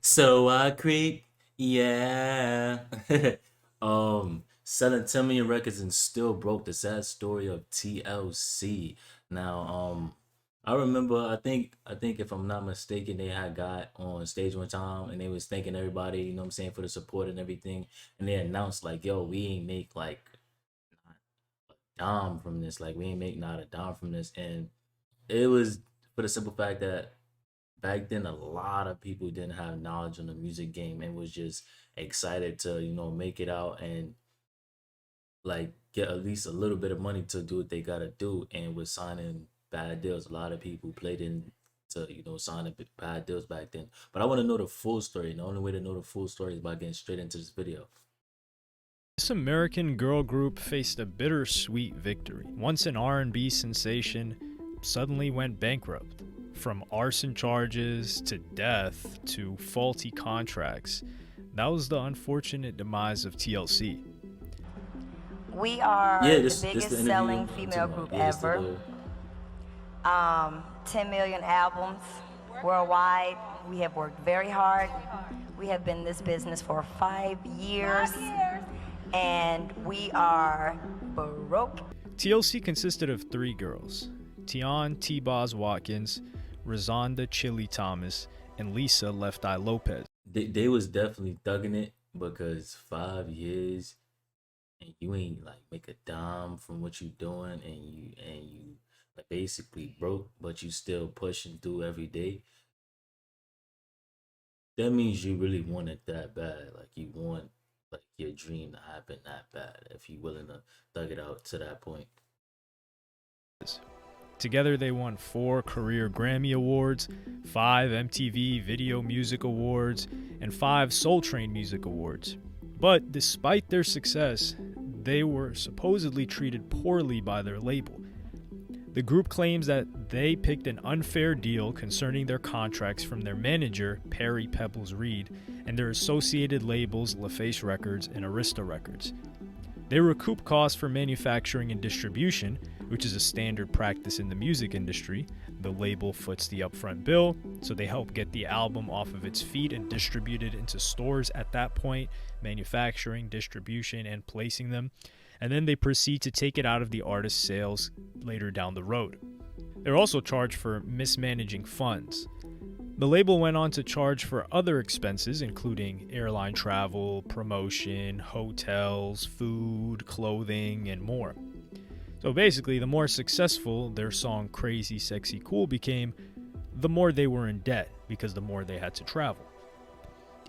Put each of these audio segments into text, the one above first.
So I creep, yeah. Selling 10 million records and still broke. The sad story of TLC. Now, I remember. I think if I'm not mistaken, they had got on stage one time and they was thanking everybody. You know what I'm saying, for the support and everything. And they announced like, "Yo, we ain't make like not a dime from this. Like, we ain't make not a dime from this." And it was for the simple fact that back then a lot of people didn't have knowledge on the music game and was just excited to make it out and like get at least a little bit of money to do what they gotta do. And with signing bad deals, a lot of people played in to signing bad deals back then. But I want to know the full story, and the only way to know the full story is by getting straight into this video. This American girl group faced a bittersweet victory. Once an R&B sensation suddenly went bankrupt. From arson charges to death to faulty contracts. That was the unfortunate demise of TLC. We are Yeah, the this the biggest interview selling I'm female talking about. group Yeah, this the ever. little 10 million albums worldwide. We have worked very hard. We have been in this business for 5 years. And we are broke. TLC consisted of three girls: Tian T-Boz Watkins, Razonda Chili Thomas, and Lisa Left Eye Lopez. they was definitely thugging it because 5 years and you ain't like make a dime from what you doing, and you like basically broke, but you still pushing through every day. That means you really want it that bad. Like you want like your dream to happen that bad if you willing to thug it out to that point. Together, they won 4 Career Grammy Awards, 5 MTV Video Music Awards, and 5 Soul Train Music Awards. But despite their success, they were supposedly treated poorly by their label. The group claims that they picked an unfair deal concerning their contracts from their manager, Perry Pebbles Reed, and their associated labels, LaFace Records and Arista Records. They recoup costs for manufacturing and distribution, which is a standard practice in the music industry. The label foots the upfront bill, so they help get the album off of its feet and distribute it into stores at that point, manufacturing, distribution, and placing them. And then they proceed to take it out of the artist's sales later down the road. They're also charged for mismanaging funds. The label went on to charge for other expenses, including airline travel, promotion, hotels, food, clothing, and more. So basically, the more successful their song Crazy Sexy Cool became, the more they were in debt because the more they had to travel.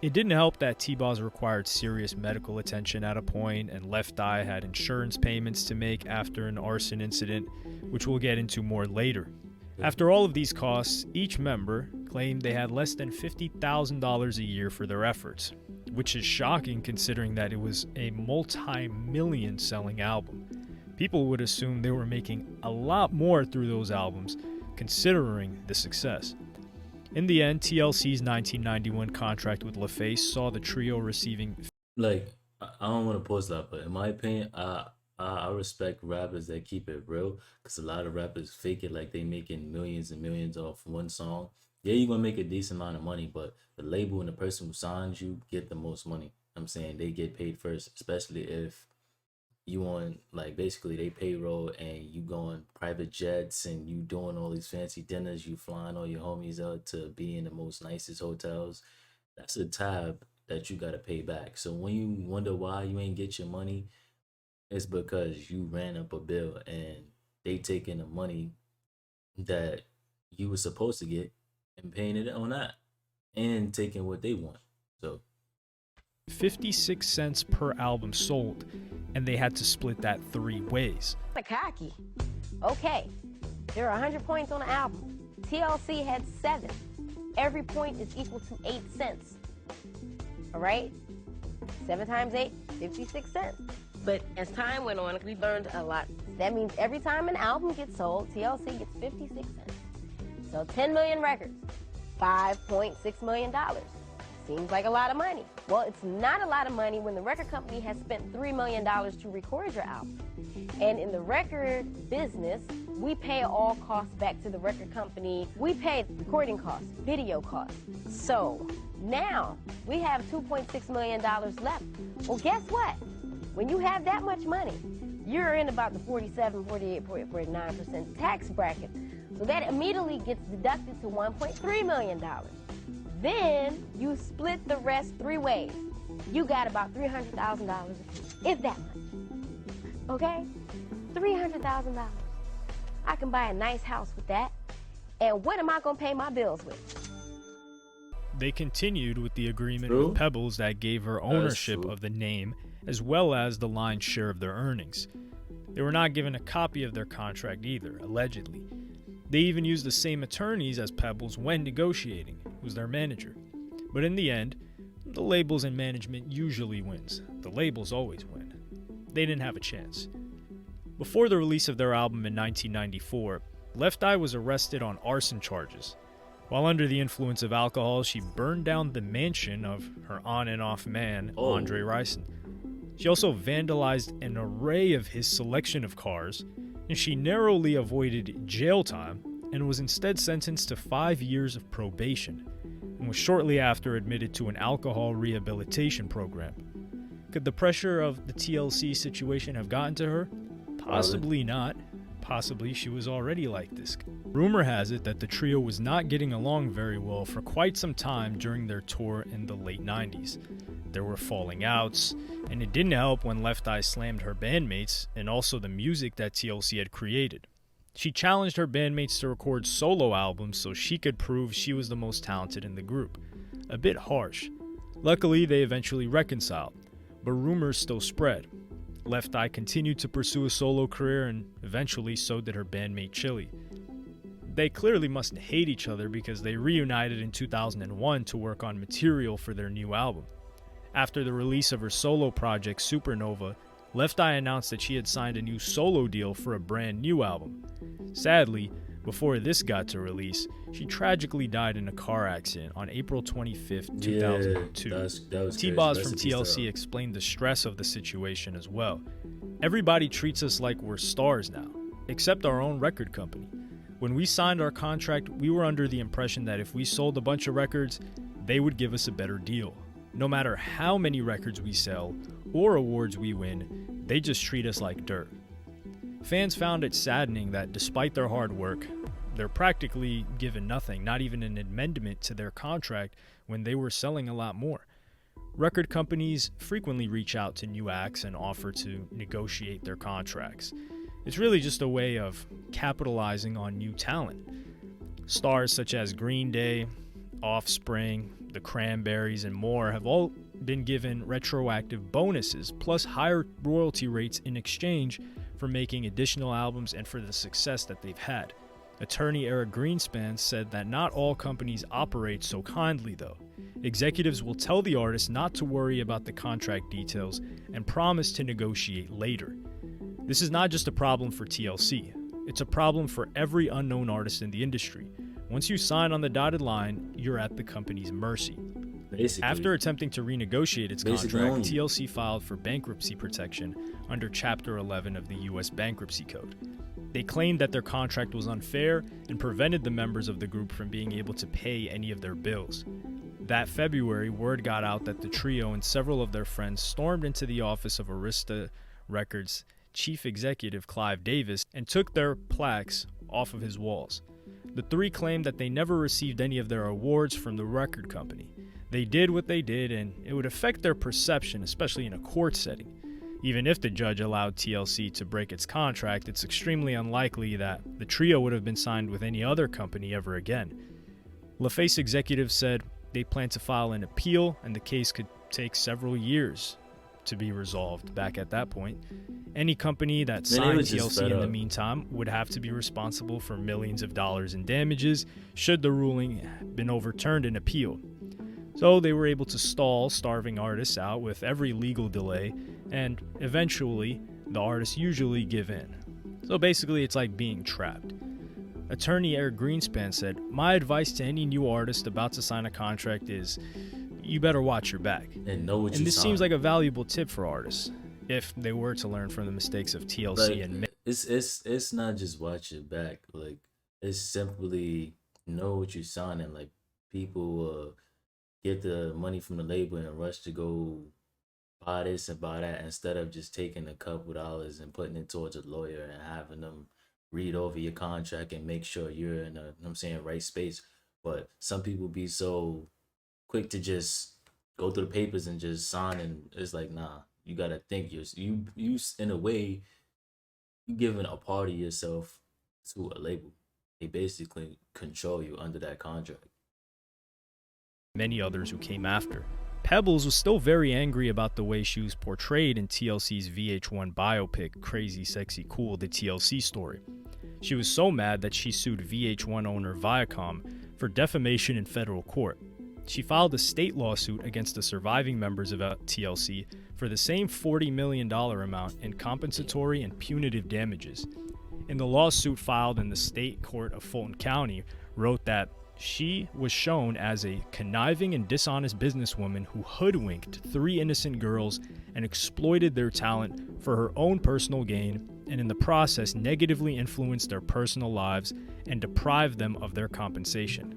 It didn't help that T-Boz required serious medical attention at a point, and Left Eye had insurance payments to make after an arson incident, which we'll get into more later. After all of these costs, each member claimed they had less than $50,000 a year for their efforts, which is shocking considering that it was a multi-million selling album. People would assume they were making a lot more through those albums, considering the success. In the end, TLC's 1991 contract with LaFace saw the trio receiving Like I don't want to post that, but in my opinion, I respect rappers that keep it real, because a lot of rappers fake it like they making millions and millions off one song. Yeah, you're gonna make a decent amount of money, but the label and the person who signs you get the most money. I'm saying they get paid first, especially if you on like basically they payroll and you going private jets and you doing all these fancy dinners, you flying all your homies out to be in the most nicest hotels. That's a tab that you gotta pay back. So when you wonder why you ain't get your money, it's because you ran up a bill and they taking the money that you were supposed to get and paying it on that and taking what they want. So 56 cents per album sold, and they had to split that 3 ways. Cocky. Okay, there are 100 points on the album. TLC had 7. Every point is equal to 8 cents. All right? 7 times 8, 56 cents. But as time went on, we learned a lot. That means every time an album gets sold, TLC gets 56 cents. So 10 million records, $5.6 million. Seems like a lot of money. Well, it's not a lot of money when the record company has spent $3 million to record your album. And in the record business, We pay all costs back to the record company. We pay recording costs, video costs. So now we have $2.6 million left. Well, guess what? When you have that much money, you're in about the 47, 48, 49% tax bracket. So that immediately gets deducted to $1.3 million. Then you split the rest 3 ways. You got about $300,000 if that much. Okay? $300,000. I can buy a nice house with that. And what am I going to pay my bills with? They continued with the agreement True. with Pebbles that gave her ownership of the name as well as the lion's share of their earnings. They were not given a copy of their contract either, allegedly. They even used the same attorneys as Pebbles when negotiating, who was their manager. But in the end, the labels and management usually wins. The labels always win. They didn't have a chance. Before the release of their album in 1994, Left Eye was arrested on arson charges. While under the influence of alcohol, she burned down the mansion of her on and off man, Andre Ricin. She also vandalized an array of his selection of cars, and she narrowly avoided jail time and was instead sentenced to 5 years of probation, and was shortly after admitted to an alcohol rehabilitation program. Could the pressure of the TLC situation have gotten to her? Possibly not. Possibly she was already like this. Rumor has it that the trio was not getting along very well for quite some time during their tour in the late 90s. There were falling outs, and it didn't help when Left Eye slammed her bandmates and also the music that TLC had created. She challenged her bandmates to record solo albums so she could prove she was the most talented in the group. A bit harsh. Luckily, they eventually reconciled, but rumors still spread. Left Eye continued to pursue a solo career, and eventually so did her bandmate Chili. They clearly must hate each other because they reunited in 2001 to work on material for their new album. After the release of her solo project Supernova, Left Eye announced that she had signed a new solo deal for a brand new album. Sadly, before this got to release, she tragically died in a car accident on April 25th, 2002. That was T-Boz crazy. from Rest in peace to TLC her. explained the stress of the situation as well. Everybody treats us like we're stars now, except our own record company. When we signed our contract, we were under the impression that if we sold a bunch of records, they would give us a better deal. No matter how many records we sell or awards we win, they just treat us like dirt. Fans found it saddening that despite their hard work, they're practically given nothing, not even an amendment to their contract when they were selling a lot more. Record companies frequently reach out to new acts and offer to negotiate their contracts. It's really just a way of capitalizing on new talent. Stars such as Green Day, Offspring, The Cranberries, and more have all been given retroactive bonuses plus higher royalty rates in exchange for making additional albums and for the success that they've had. Attorney Eric Greenspan said that not all companies operate so kindly, though. Executives will tell the artist not to worry about the contract details and promise to negotiate later. This is not just a problem for TLC. It's a problem for every unknown artist in the industry. Once you sign on the dotted line, you're at the company's mercy. Basically. After attempting to renegotiate its Basically contract, own you. TLC filed for bankruptcy protection under Chapter 11 of the U.S. Bankruptcy Code. They claimed that their contract was unfair and prevented the members of the group from being able to pay any of their bills. That February, word got out that the trio and several of their friends stormed into the office of Arista Records' chief executive Clive Davis and took their plaques off of his walls. The three claimed that they never received any of their awards from the record company. They did what they did, and it would affect their perception, especially in a court setting. Even if the judge allowed TLC to break its contract, it's extremely unlikely that the trio would have been signed with any other company ever again. LaFace executives said they plan to file an appeal, and the case could take several years to be resolved back at that point. Any company that signed was just TLC fed in the up. meantime would have to be responsible for millions of dollars in damages should the ruling been overturned in appeal. So they were able to stall starving artists out with every legal delay, and eventually the artists usually give in. So basically it's like being trapped. Attorney Eric Greenspan said, "My advice to any new artist about to sign a contract is, you better watch your back." And know what you And this signed. seems like a valuable tip for artists, if they were to learn from the mistakes of TLC Like, and it's not just watch it back. Like it's simply know what you're signing. Like people get the money from the label and rush to go buy this and buy that instead of just taking a couple dollars and putting it towards a lawyer and having them read over your contract and make sure you're in a, you know what I'm saying, right space. But some people be so quick to just go through the papers and just sign, and it's like, nah, you gotta think in a way you giving a part of yourself to a label. They basically control you under that contract. Many others who came after. Pebbles was still very angry about the way she was portrayed in TLC's VH1 biopic, Crazy Sexy Cool, the TLC story. She was so mad that she sued VH1 owner Viacom for defamation in federal court. She filed a state lawsuit against the surviving members of TLC for the same $40 million amount in compensatory and punitive damages. In the lawsuit filed in the state court of Fulton County, wrote that she was shown as a conniving and dishonest businesswoman who hoodwinked 3 innocent girls and exploited their talent for her own personal gain, and in the process negatively influenced their personal lives and deprived them of their compensation.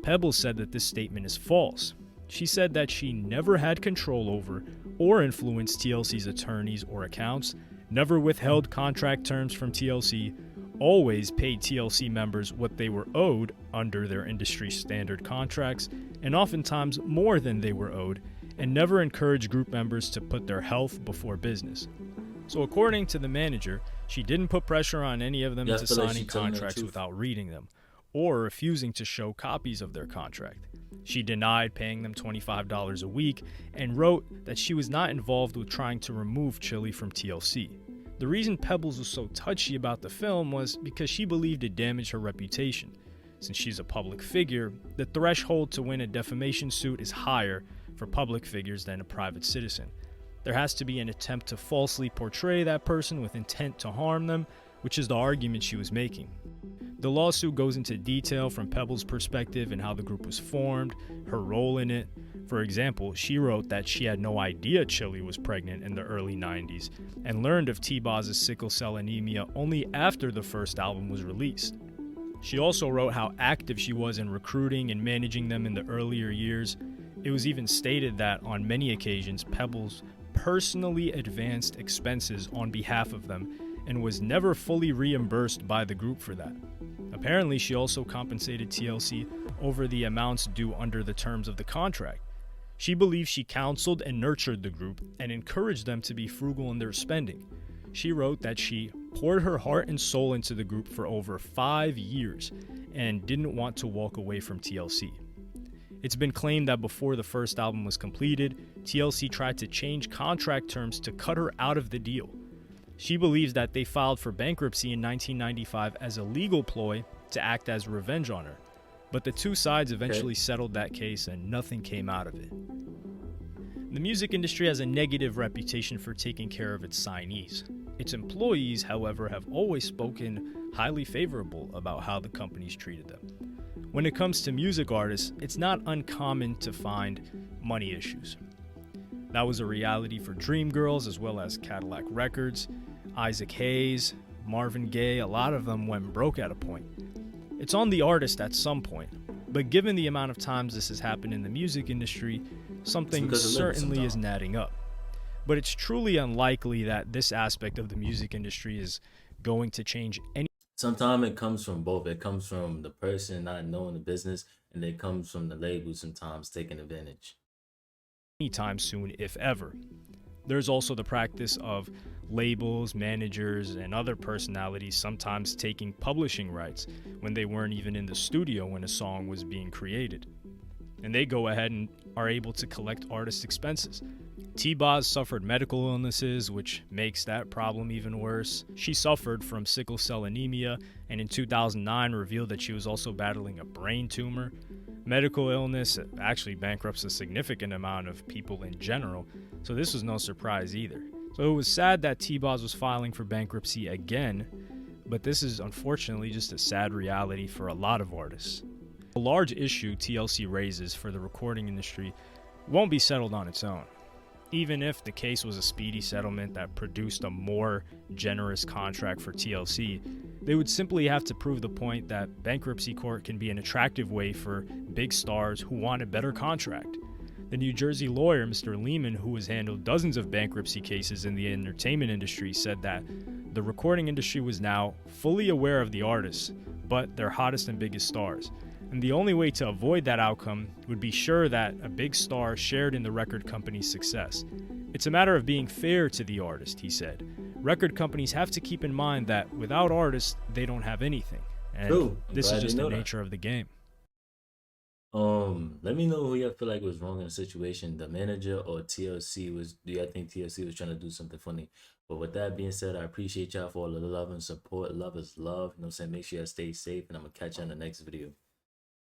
Pebbles said that this statement is false. She said that she never had control over or influenced TLC's attorneys or accounts, never withheld contract terms from TLC, always paid TLC members what they were owed under their industry standard contracts, and oftentimes more than they were owed, and never encouraged group members to put their health before business. So according to the manager, she didn't put pressure on any of them Yeah, I into feel like signing she telling the contracts truth. without reading them, or refusing to show copies of their contract. She denied paying them $25 a week and wrote that she was not involved with trying to remove Chili from TLC. The reason Pebbles was so touchy about the film was because she believed it damaged her reputation. Since she's a public figure, the threshold to win a defamation suit is higher for public figures than a private citizen. There has to be an attempt to falsely portray that person with intent to harm them, which is the argument she was making. The lawsuit goes into detail from Pebbles' perspective and how the group was formed, her role in it. For example, she wrote that she had no idea Chili was pregnant in the early 90s and learned of T-Boz's sickle cell anemia only after the first album was released. She also wrote how active she was in recruiting and managing them in the earlier years. It was even stated that on many occasions, Pebbles personally advanced expenses on behalf of them and was never fully reimbursed by the group for that. Apparently, she also compensated TLC over the amounts due under the terms of the contract. She believes she counseled and nurtured the group and encouraged them to be frugal in their spending. She wrote that she poured her heart and soul into the group for over 5 years and didn't want to walk away from TLC. It's been claimed that before the first album was completed, TLC tried to change contract terms to cut her out of the deal. She believes that they filed for bankruptcy in 1995 as a legal ploy to act as revenge on her. But the two sides eventually settled that case and nothing came out of it. The music industry has a negative reputation for taking care of its signees. Its employees, however, have always spoken highly favorable about how the companies treated them. When it comes to music artists, it's not uncommon to find money issues. That was a reality for Dreamgirls as well as Cadillac Records, Isaac Hayes, Marvin Gaye. A lot of them went broke at a point. It's on the artist at some point, but given the amount of times this has happened in the music industry, something certainly isn't adding up. But it's truly unlikely that this aspect of the music industry is going to change Sometimes it comes from both. It comes from the person not knowing the business, and it comes from the label sometimes taking advantage. anytime soon, if ever. There's also the practice of labels, managers, and other personalities sometimes taking publishing rights when they weren't even in the studio when a song was being created. And they go ahead and are able to collect artist expenses. T-Boz suffered medical illnesses, which makes that problem even worse. She suffered from sickle cell anemia, and in 2009 revealed that she was also battling a brain tumor. Medical illness actually bankrupts a significant amount of people in general, so this was no surprise either. So it was sad that T-Boz was filing for bankruptcy again, but this is unfortunately just a sad reality for a lot of artists. A large issue TLC raises for the recording industry won't be settled on its own. even if the case was a speedy settlement that produced a more generous contract for TLC, they would simply have to prove the point that bankruptcy court can be an attractive way for big stars who want a better contract. The New Jersey lawyer, Mr. Lehman, who has handled dozens of bankruptcy cases in the entertainment industry, said that the recording industry was now fully aware of the artists, but their hottest and biggest stars. And the only way to avoid that outcome would be sure that a big star shared in the record company's success. It's a matter of being fair to the artist, he said. Record companies have to keep in mind that without artists, they don't have anything. And True. this is just the That. nature of the game. Let me know who y'all feel like was wrong in the situation, the manager or TLC was. Do y'all think TLC was trying to do something funny? But with that being said, I appreciate y'all for all the love and support. Love is love. You know what I'm saying? Make sure y'all stay safe, and I'm gonna catch you on the next video.